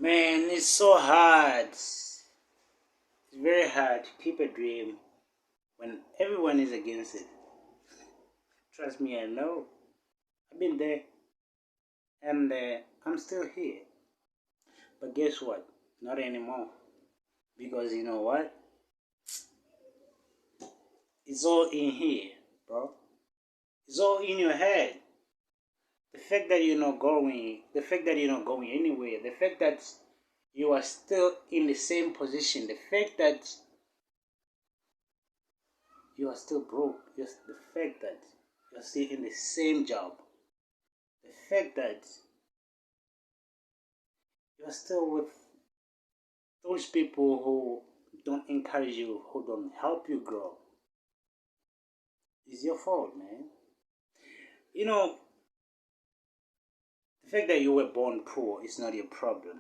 Man, it's so hard. It's very hard to keep a dream when everyone is against it. Trust me, I know. I've been there and I'm still here. But guess what? Not anymore. Because you know what? It's all in here, bro. It's all in your head. The fact that you're not going anywhere, the fact that you are still in the same position, the fact that you are still broke, just the fact that you're still in the same job, the fact that you're still with those people who don't encourage you, who don't help you grow, is your fault, man. You know, the fact that you were born poor is not your problem.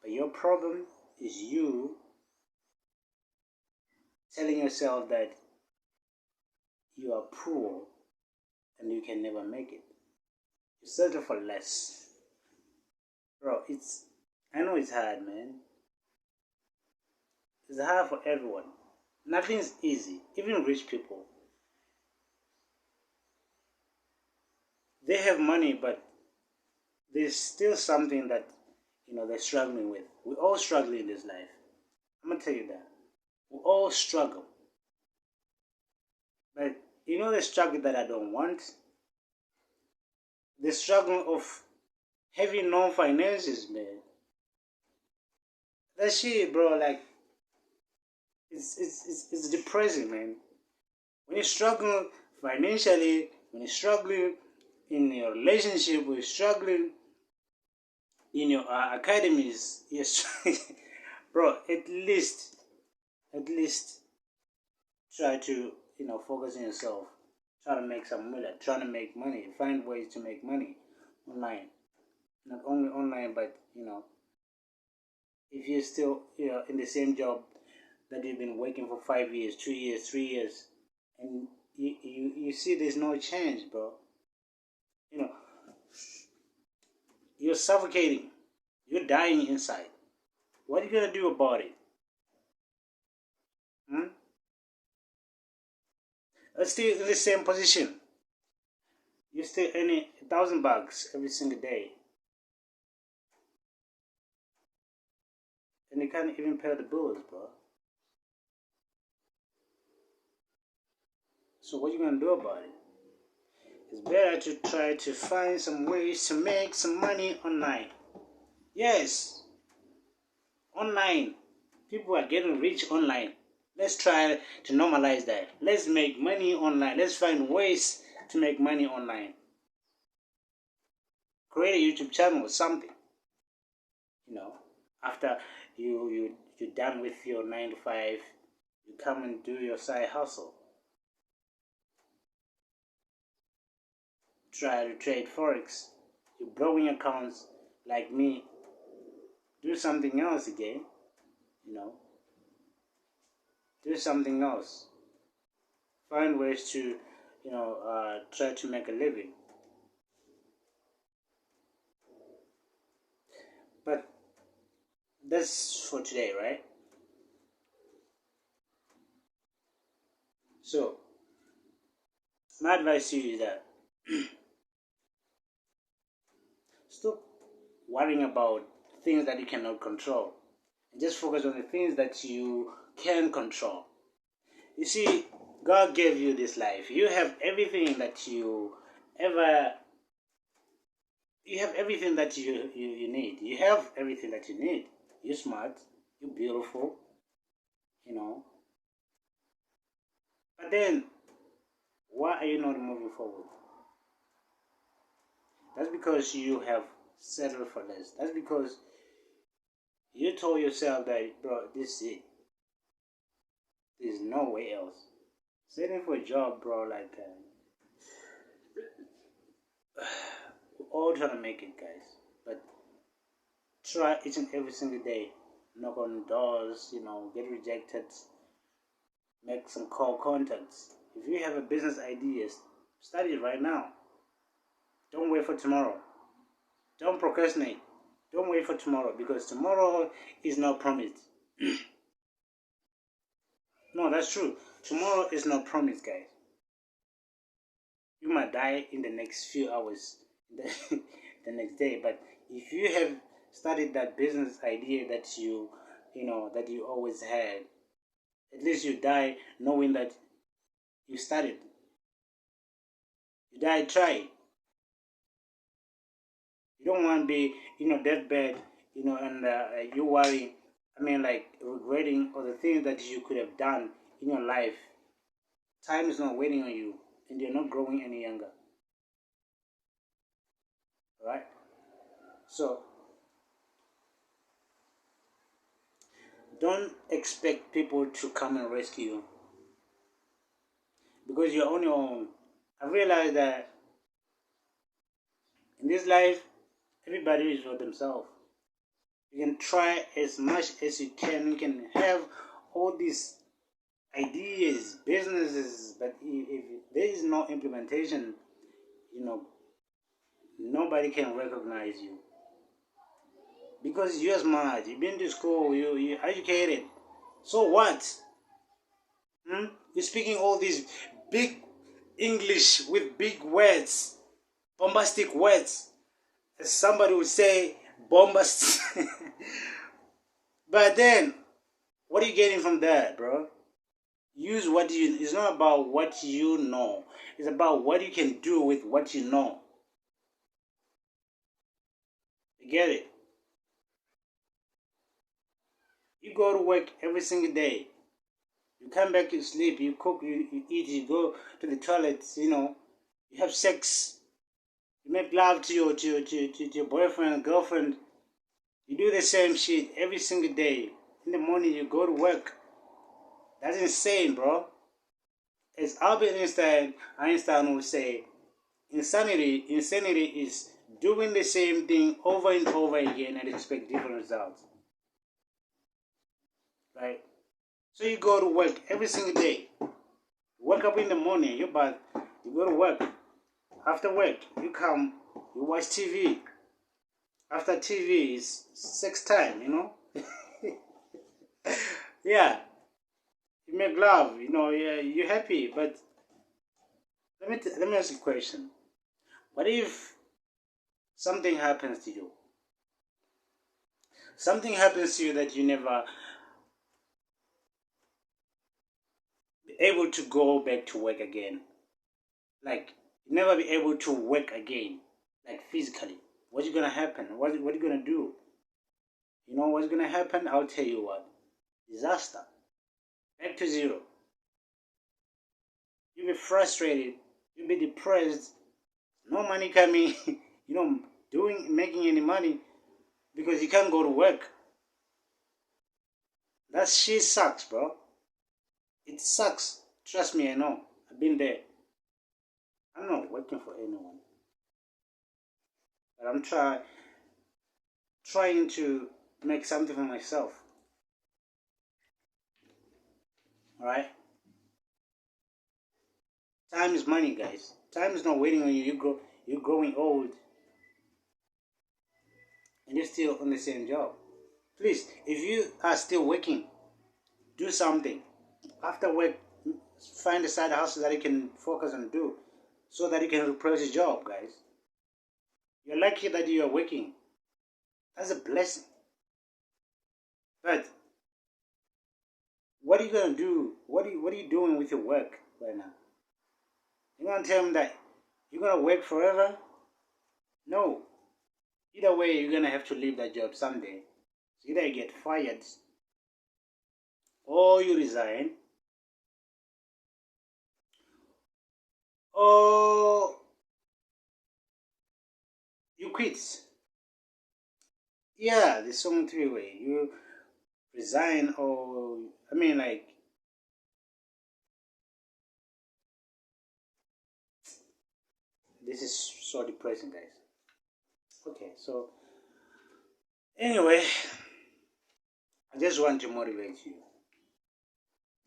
But your problem is you telling yourself that you are poor and you can never make it. You settle for less. Bro, I know it's hard, man. It's hard for everyone. Nothing's easy. Even rich people. They have money, but there's still something that they're struggling with. We all struggle in this life. I'm gonna tell you that. We all struggle. But the struggle that I don't want? The struggle of having no finances, man. That shit, bro, like it's depressing, man. When you struggle financially, when you're struggling in your relationship, when you're struggling in your academies, yes, bro. At least, try to focus on yourself. Try to make some money. Try to make money. Find ways to make money online. Not only online, but if you're still in the same job that you've been working for 5 years, 2 years, 3 years, and you see there's no change, bro. You know, you're suffocating. You're dying inside. What are you gonna do about it? Hmm? Still in the same position. You're still earning $1,000 every single day, and you can't even pay the bills, bro. So what are you gonna do about it? It's better to try to find some ways to make some money online. Yes, online. People are getting rich online. Let's try to normalize that. Let's make money online. Let's find ways to make money online. Create a YouTube channel or something. After you're done with your 9 to 5, you come and do your side hustle. Try to trade forex. You're growing accounts like me. Do something else again. Do something else. Find ways to try to make a living. But that's for today, right? So my advice to you is that stop worrying about things that you cannot control and just focus on the things that you can control. You see, God gave you this life. You have everything that ever you have everything that you need. You have everything that you need. You're smart, you're beautiful, But then why are you not moving forward? That's because you have settled for less. That's because you told yourself that, bro, this is it. There's no way else. Setting for a job, bro, like we're all trying to make it, guys. But try each and every single day. Knock on doors, get rejected. Make some call contacts. If you have a business idea, start it right now. Don't wait for tomorrow. Don't procrastinate. Don't wait for tomorrow, because tomorrow is not promised. No, that's true. Tomorrow is not promised, guys. You might die in the next few hours, the, the next day. But if you have started that business idea that that you always had, at least you die knowing that you started. You die try. You don't want to be, deathbed, and you worry. I mean, like regretting all the things that you could have done in your life. Time is not waiting on you, and you're not growing any younger. Right? So don't expect people to come and rescue you, because you're on your own. I realized that in this life, everybody is for themselves. You can try as much as you can. You can have all these ideas, businesses, but if there is no implementation, nobody can recognize you, because you're smart. You've been to school. You're educated. So what? You're speaking all these big English with big words, bombastic words. As somebody would say, bombast. But then, what are you getting from that, bro? Use what you. It's not about what you know. It's about what you can do with what you know. You get it? You go to work every single day. You come back, you sleep, you cook, you eat, you go to the toilet. You have sex. You make love to your boyfriend, girlfriend. You do the same shit every single day. In the morning, you go to work. That's insane, bro. As Albert Einstein would say, insanity is doing the same thing over and over again and expect different results. Right? So you go to work every single day. You wake up in the morning, you go to work. After work, you come, you watch TV. After TV is sex time, Yeah, you make love, yeah, you're happy. But let me ask you a question. What if something happens to you? Something happens to you that you never be able to go back to work again. Like, you never be able to work again, like physically. What's gonna happen? What are you gonna do? You know what's gonna happen? I'll tell you what. Disaster. Back to zero. You'll be frustrated. You'll be depressed. No money coming. Making any money because you can't go to work. That shit sucks, bro. It sucks. Trust me, I know. I've been there. I'm not working for anyone, but I'm trying to make something for myself. All right. Time is money, guys. Time is not waiting on you. You're growing old, and you're still on the same job. Please, if you are still working, do something. After work, find a side hustle that you can focus on do, so that you can replace your job, guys. You're lucky that you are working. That's a blessing. But what are you gonna do? What are you doing with your work right now? You're gonna tell me that you're gonna work forever? No. Either way, you're gonna have to leave that job someday. Either you get fired or you resign, or you quit. Yeah, there's only three ways. You resign, or I mean, like, this is so depressing, guys. Okay, so anyway, I just want to motivate you.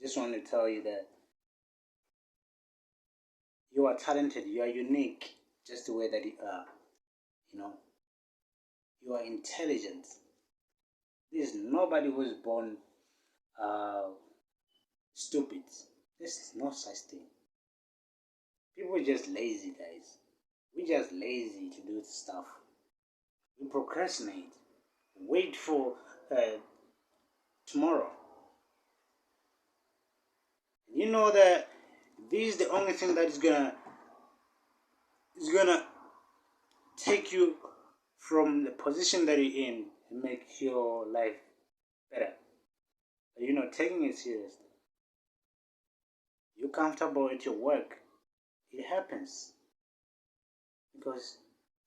Just want to tell you that you are talented, you are unique, just the way that you are. You know, you are intelligent. There's nobody who's born stupid. There's no such thing. People are just lazy, guys. We're just lazy to do stuff. We procrastinate. Wait for tomorrow. You know that this is the only thing that is gonna take you from the position that you're in and make your life better. But you're not taking it seriously. You're comfortable at your work. It happens. Because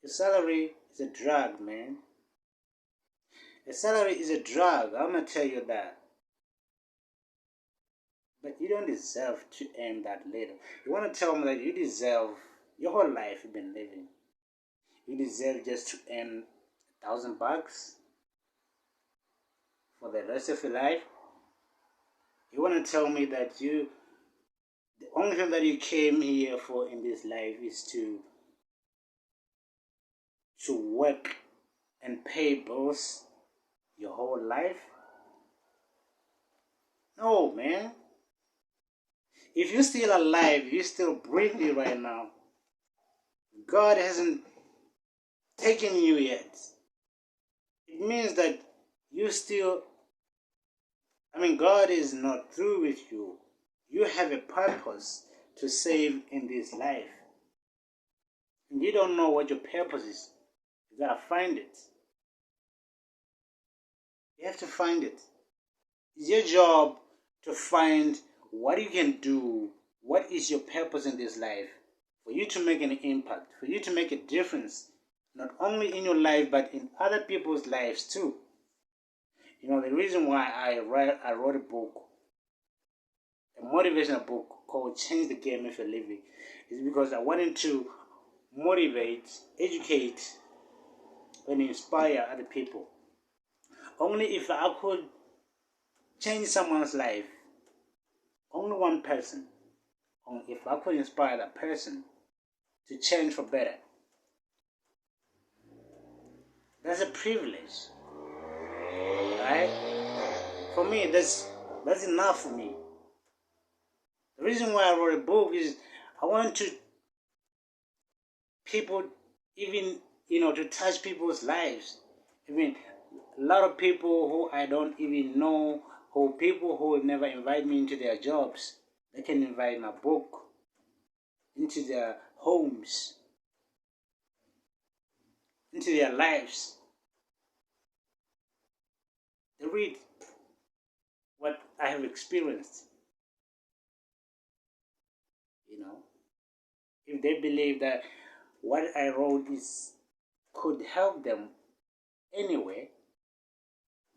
your salary is a drug, man. A salary is a drug. I'm gonna tell you that. But you don't deserve to earn that little. You wanna tell me that you deserve your whole life you've been living. You deserve just to earn $1,000 for the rest of your life? You wanna tell me that the only thing that you came here for in this life is to work and pay bills your whole life? No, man. If you're still alive, you're still breathing right now, God hasn't taken you yet. It means that you still, God is not through with you. You have a purpose to save in this life. And you don't know what your purpose is. You gotta find it. You have to find it. It's your job to find what you can do, what is your purpose in this life, for you to make an impact, for you to make a difference, not only in your life, but in other people's lives too. The reason why I wrote a book, a motivational book called Change the Game If You're Living, is because I wanted to motivate, educate, and inspire other people. Only if I could change someone's life, only one person, if I could inspire that person to change for better, that's a privilege, right? For me, that's enough for me. The reason why I wrote a book is I want to people, even to touch people's lives. A lot of people who I don't even know, who people who never invite me into their jobs, they can invite my book into their homes, into their lives. They read what I have experienced. If they believe that what I wrote could help them anyway,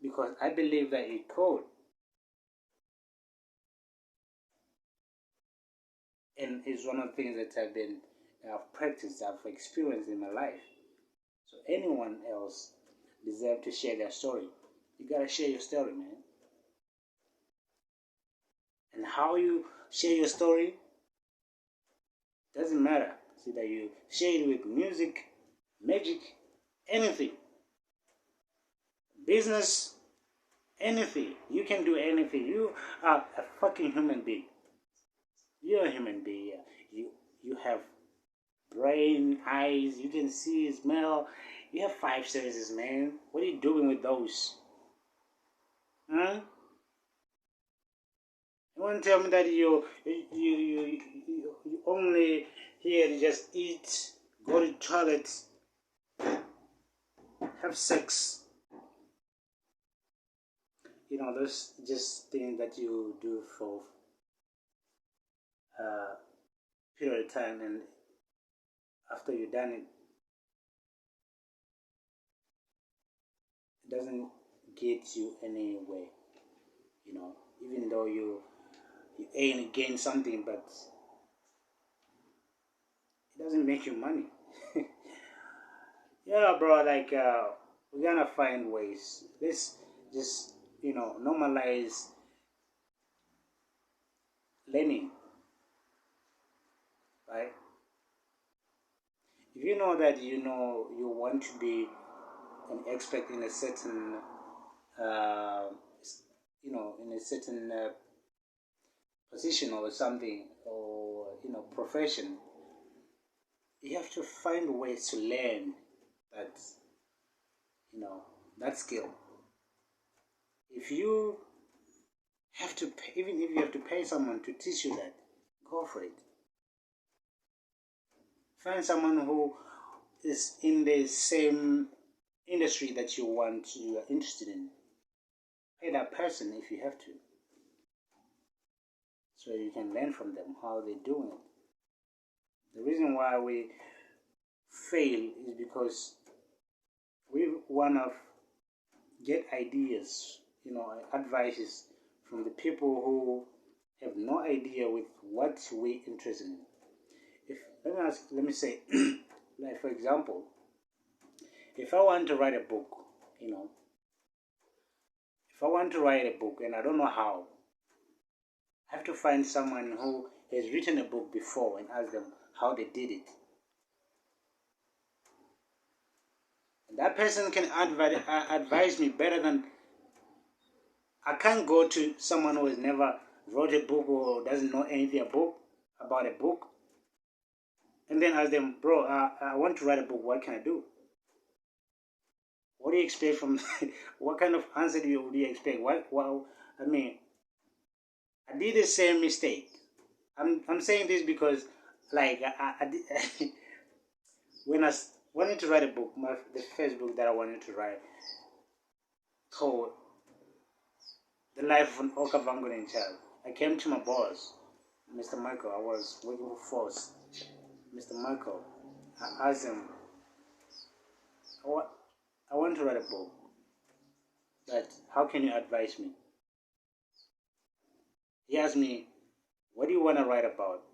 because I believe that it could. And it's one of the things that I've practiced, I've experienced in my life. So anyone else deserves to share their story. You gotta share your story, man. And how you share your story doesn't matter. See that you share it with music, magic, anything. Business, anything. You can do anything. You are a fucking human being. You're a human being. Yeah. You have brain, eyes, you can see, smell. You have 5 senses, man. What are you doing with those? Huh? You want to tell me that you only here to just eat, go to the toilet, have sex? Those just things that you do for a period of time, and after you've done it, it doesn't get you anywhere. Even though you aim to gain something, but it doesn't make you money. Yeah, bro, we're gonna find ways. Let's just normalize learning, right? If you know that you want to be an expect in a certain, uh, in a certain position or something, or profession, you have to find ways to learn that that skill. If you have to pay, even if you have to pay someone to teach you that, go for it. Find someone who is in the same industry that you are interested in. Pay that person if you have to, so you can learn from them how they're doing it. The reason why we fail is because we want to get ideas, advices from the people who have no idea with what we're interested in. If let me say, like for example, if I want to write a book, if I want to write a book and I don't know how, I have to find someone who has written a book before and ask them how they did it. And that person can advise me better than I can't go to someone who has never wrote a book or doesn't know anything about a book, and then ask them, bro, I want to write a book. What can I do? What do you expect from? What kind of answer do you expect? I mean, I did the same mistake. I'm saying this because, like, I did, when I wanted to write a book, the first book that I wanted to write, called The Life of an Okavango Child. I came to my boss, Mr. Michael. I was working for Force. Mr. Michael, I asked him, I want to write a book, but how can you advise me? He asked me, what do you want to write about?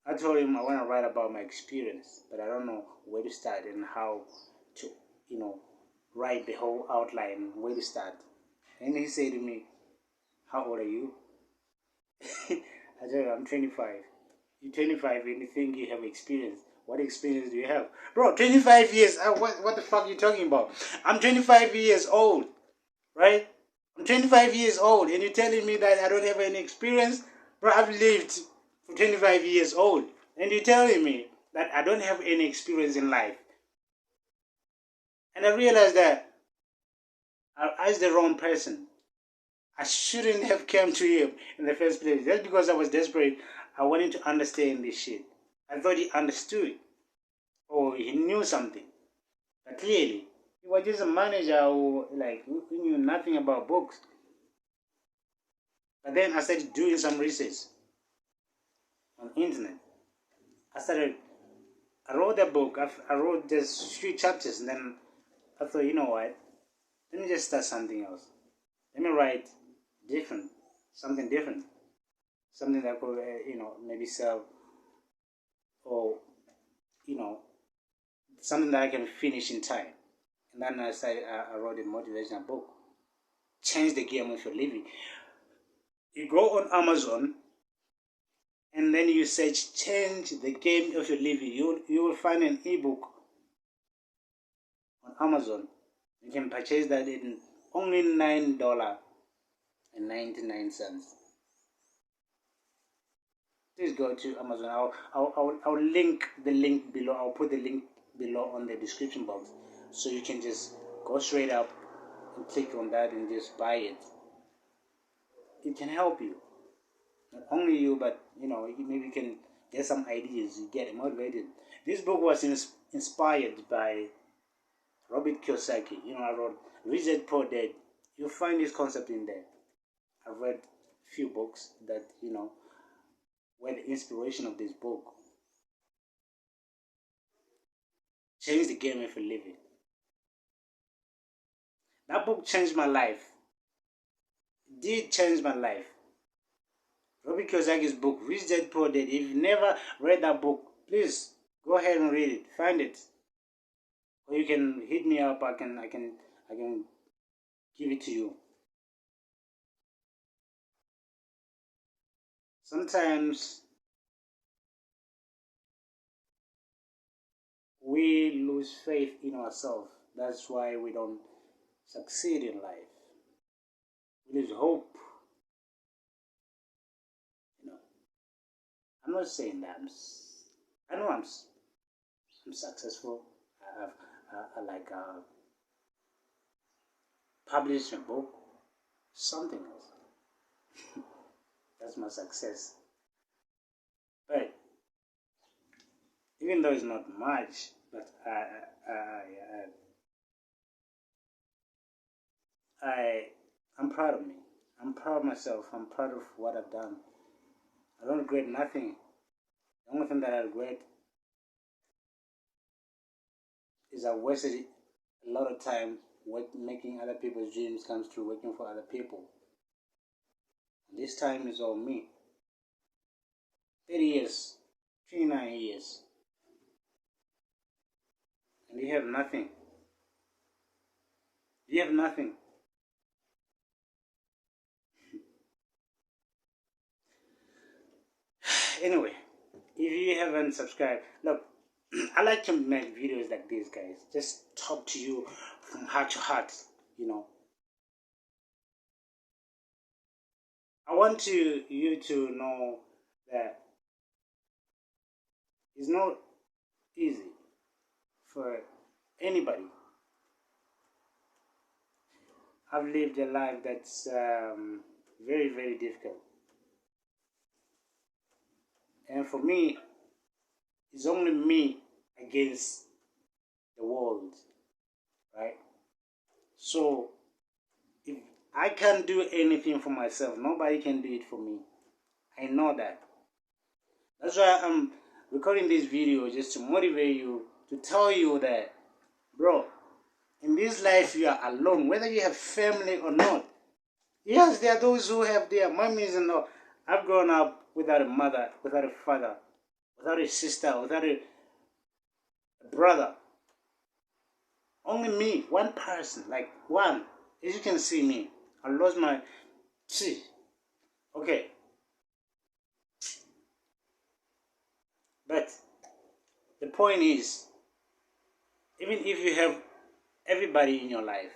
I told him I want to write about my experience, but I don't know where to start and how to, write the whole outline, where to start. And he said to me, how old are you? I told him, I'm 25. You're 25 and you think you have experience. What experience do you have? Bro, 25 years. What the fuck are you talking about? I'm 25 years old, right? I'm 25 years old and you're telling me that I don't have any experience? Bro, I've lived for 25 years old and you're telling me that I don't have any experience in life. And I realized that I asked the wrong person. I shouldn't have come to him in the first place. Just because I was desperate, I wanted to understand this shit. I thought he understood or he knew something. But clearly, he was just a manager who knew nothing about books. But then I started doing some research on the internet. I wrote a book. I wrote just few chapters and then I thought, you know what? Let me just start something else. Let me write something different. Something that could, maybe sell or, something that I can finish in time. And then I wrote a motivational book. Change the game of your living. You go on Amazon and then you search change the game of your living. You will find an ebook on Amazon. You can purchase that in only $9.99. Please go to Amazon. I'll link the link below. I'll put the link below on the description box, so you can just go straight up and click on that and just buy it. It can help you, not only you, but maybe you can get some ideas. You get motivated. This book was inspired by Robert Kiyosaki. I wrote Rich Dad Poor Dad. You'll find this concept in there. I've read a few books that were the inspiration of this book. Change the game of a living. That book changed my life. It did change my life. Robert Kiyosaki's book, Rich Dad Poor Dad. If you've never read that book, please go ahead and read it. Find it, or you can hit me up. I can give it to you. Sometimes we lose faith in ourselves That's why we don't succeed in life. We lose hope. You know, I'm not saying that I know I'm successful. I have published a book, something else. That's my success. But even though it's not much, but I'm proud of me. I'm proud of myself. I'm proud of what I've done. I don't regret nothing. The only thing that I regret is I wasted a lot of time making other people's dreams come true, working for other people. And this time is all me. 30 years, 29 years, and you have nothing. You have nothing. Anyway, if you haven't subscribed, look, I like to make videos like this, guys. Just talk to you from heart to heart, you know. I want you to know that it's not easy for anybody. I've lived a life that's very, very difficult. And for me, it's only me against the world, right? So if I can't do anything for myself, nobody can do it for me. I know that. That's why I'm recording this video, just to motivate you, to tell you that, bro, in this life you are alone, whether you have family or not. Yes, there are those who have their mummies and all. I've grown up without a mother, without a father, without a sister, without a brother. Only me, one person, like one. As you can see me, I lost my... See, okay. But the point is, even if you have everybody in your life,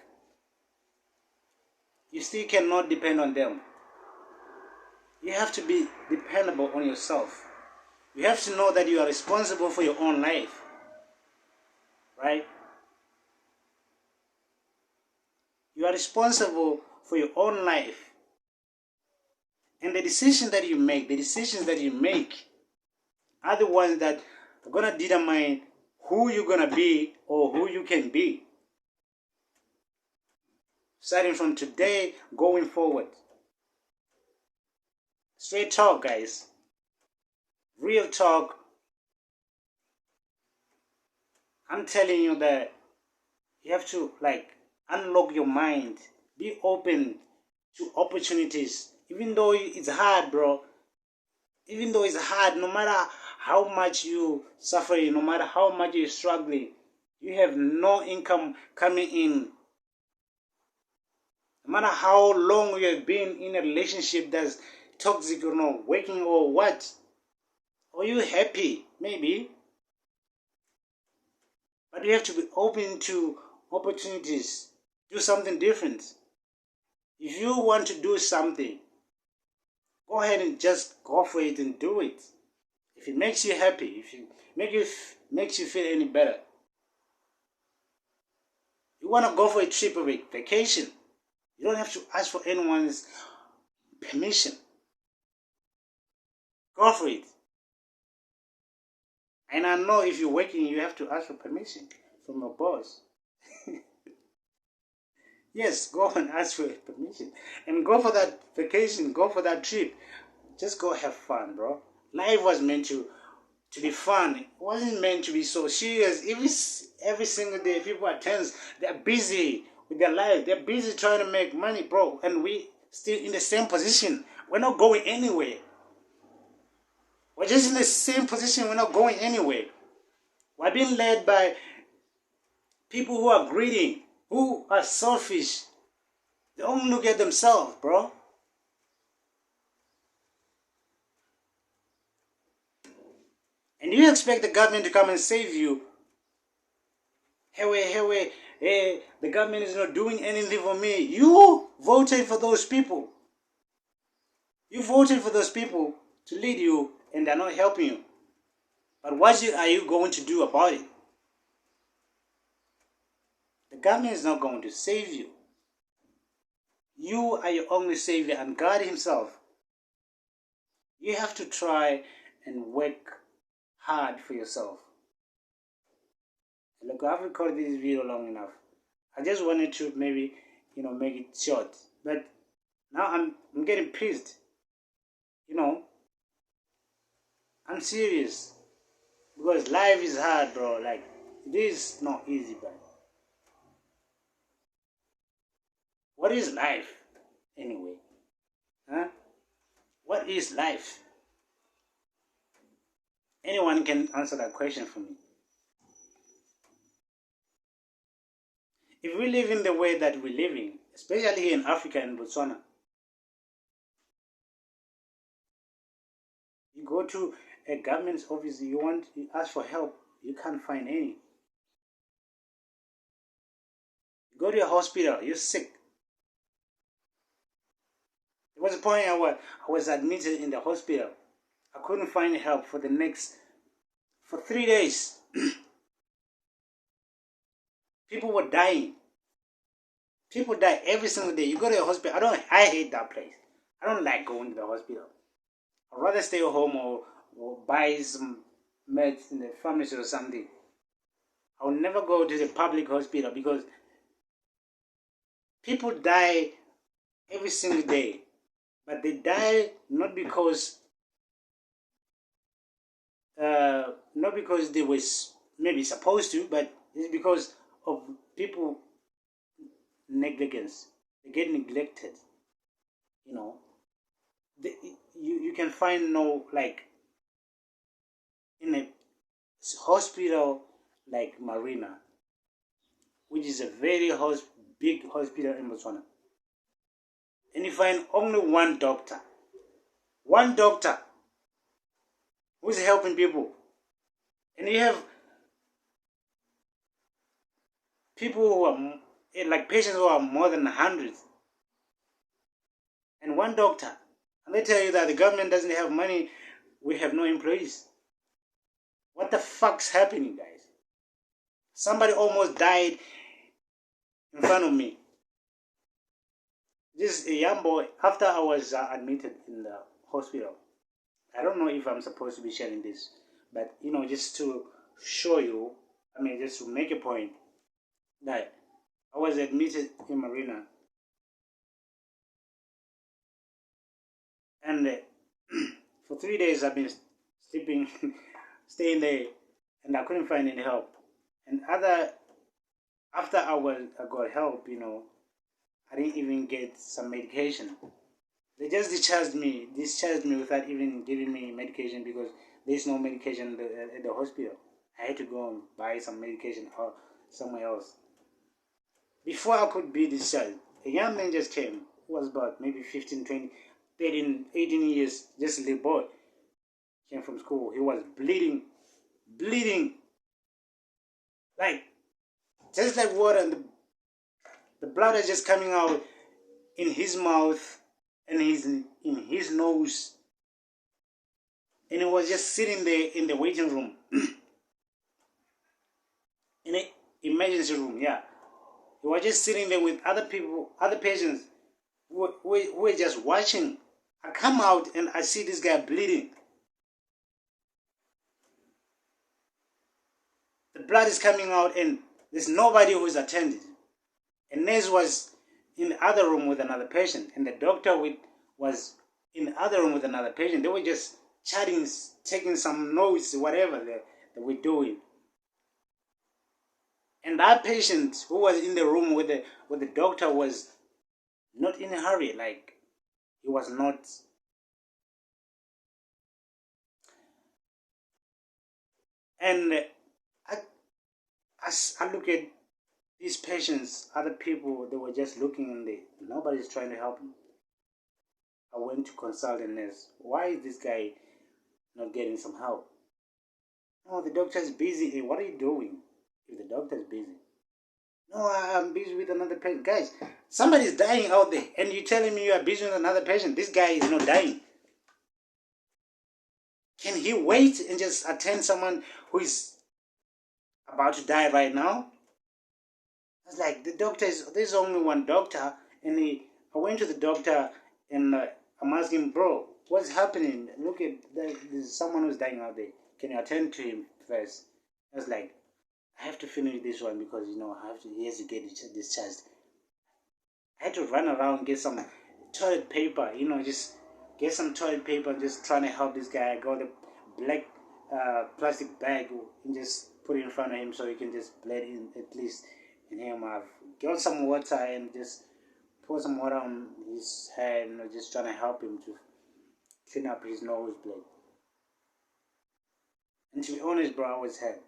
you still cannot depend on them. You have to be dependable on yourself. You have to know that you are responsible for your own life. Right? You are responsible for your own life. And the decisions that you make are the ones that are going to determine who you're going to be or who you can be. Starting from today, going forward. Straight talk, guys. Real talk. I'm telling you that you have to unlock your mind. Be open to opportunities. Even though it's hard, bro. Even though it's hard, no matter how much you suffering, no matter how much you're struggling, you have no income coming in. No matter how long you have been in a relationship that's toxic or not, working or what, are you happy? Maybe. But you have to be open to opportunities. Do something different. If you want to do something, go ahead and just go for it and do it. If it makes you happy, if it makes you feel any better. You want to go for a trip or a vacation, you don't have to ask for anyone's permission. Go for it. And I know if you're working, you have to ask for permission from your boss. Yes, go and ask for permission. And go for that vacation, go for that trip. Just go have fun, bro. Life was meant to be fun. It wasn't meant to be so serious. Every single day, people are tense. They're busy with their life. They're busy trying to make money, bro. And we still in the same position. We're not going anywhere. We're just in the same position. We're not going anywhere. We're being led by people who are greedy, who are selfish. They only look at themselves, bro. And you expect the government to come and save you. Hewe, hey, the government is not doing anything for me. You voted for those people. You voted for those people to lead you, and they're not helping you. But what are you going to do about it? The government is not going to save you. You are your only savior, and God Himself. You have to try and work hard for yourself. Look, I've recorded this video long enough. I just wanted to maybe, make it short. But now I'm getting pissed. I'm serious. Because life is hard, bro. Like, this is not easy, but what is life anyway? Huh? What is life? Anyone can answer that question for me. If we live in the way that we're living, especially here in Africa and Botswana, you go to a government's office, you ask for help, you can't find any. You go to a hospital, you're sick. There was a point I was admitted in the hospital. I couldn't find help for 3 days. People were dying. People die every single day. You go to a hospital. I hate that place. I don't like going to the hospital. I'd rather stay at home or buy some meds in the pharmacy or something. I will never go to the public hospital because people die every single day. But they die not because they were maybe supposed to, but it's because of people negligence. They get neglected. You can find in a hospital like Marina, which is a very big hospital in Botswana, and you find only one doctor who's helping people, and you have people who are like patients who are more than 100, and one doctor, and they tell you that the government doesn't have money, we have no employees. What the fuck's happening, guys? Somebody almost died in front of me. This is a young boy. After I was admitted in the hospital, I don't know if I'm supposed to be sharing this, but just to show you, just to make a point that I was admitted in Marina, and for 3 days I've been sleeping, staying there, and I couldn't find any help. And after I got help, I didn't even get some medication. They just discharged me without even giving me medication because there's no medication at the hospital. I had to go and buy some medication somewhere else. Before I could be discharged, a young man just came who was about maybe 15, 20, 13, 18 years, just a little boy. Came from school. He was bleeding. Like, just like water, and the blood is just coming out in his mouth and in his nose. And he was just sitting there in the waiting room. In an emergency room, yeah. He was just sitting there with other people, other patients who were just watching. I come out and I see this guy bleeding. The blood is coming out and there's nobody who is attending. A nurse was in the other room with another patient, and the doctor was in the other room with another patient. They were just chatting, taking some notes, whatever they were doing. And that patient who was in the room with the doctor was not in a hurry. Like, he was not. And I look at these patients, other people, they were just looking and nobody's trying to help them. I went to consult a nurse. Why is this guy not getting some help? Oh, the doctor's busy. Hey, what are you doing if the doctor's busy? No, I'm busy with another patient. Guys, somebody's dying out there, and you're telling me you are busy with another patient. This guy is not dying. Can he wait and just attend someone who is about to die right now? It's like the doctor is. There's only one doctor, and I went to the doctor, and I'm asking, bro, what's happening? Look at there's someone who's dying out there. Can you attend to him first? I was like, I have to finish this one because I have to. He has to get discharged. I had to run around get some toilet paper. Just get some toilet paper. Just trying to help this guy. I got a black plastic bag and just put it in front of him so he can just bled in at least in him. I've got some water and just pour some water on his head. Just trying to help him to clean up his nosebleed. And to be honest, bro, I was hurt.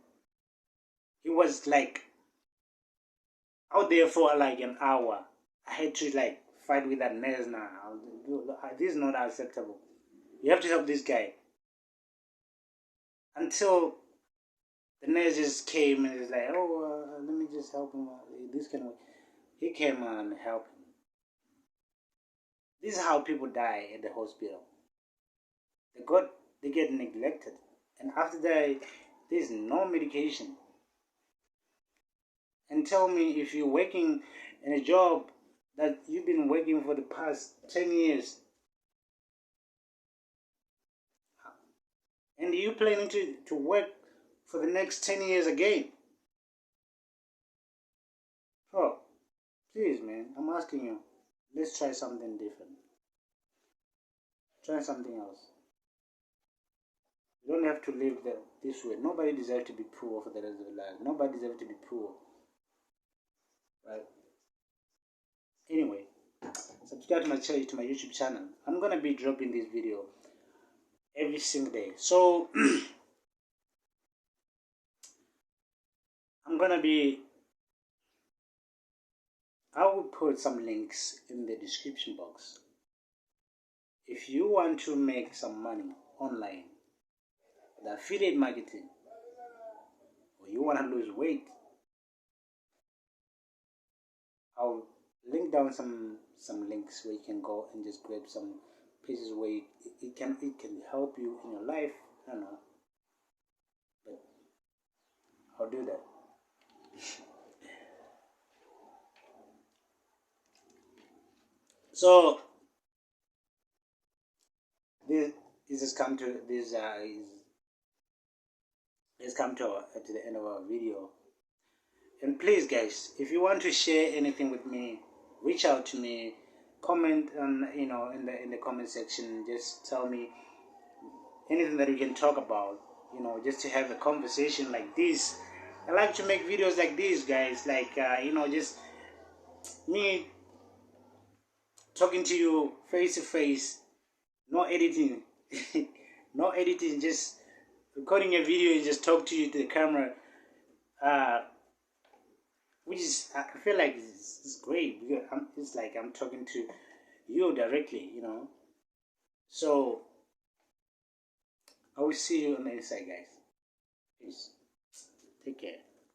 He was like out there for like an hour. I had to like fight with that nurse now. This is not acceptable. You have to help this guy. Until the nurse just came and is like, oh, let me just help him. This can wait. He came and helped him. This is how people die at the hospital. They get neglected. And after that, there's no medication. And tell me if you're working in a job that you've been working for the past 10 years, and you planning to work for the next 10 years again. Oh, please, man, I'm asking you. Let's try something different. Try something else. You don't have to live this way. Nobody deserves to be poor for the rest of their life. Nobody deserves to be poor. Right? Anyway, subscribe to my channel, to my YouTube channel. I'm gonna be dropping this video every single day. So I will put some links in the description box. If you want to make some money online with affiliate marketing, or you want to lose weight, I'll link down some links where you can go and just grab some places where it can help you in your life. I don't know, but I'll do that. So this has come to this has come to the end of our video. And please, guys, if you want to share anything with me, reach out to me. Comment on in the comment section. Just tell me anything that we can talk about. Just to have a conversation like this. I like to make videos like these, guys. Like just me talking to you face to face, no editing, no editing. Just recording a video and just talk to you to the camera. Which is, I feel like it's great because it's like I'm talking to you directly. So I will see you on the inside, guys. Peace. Take care.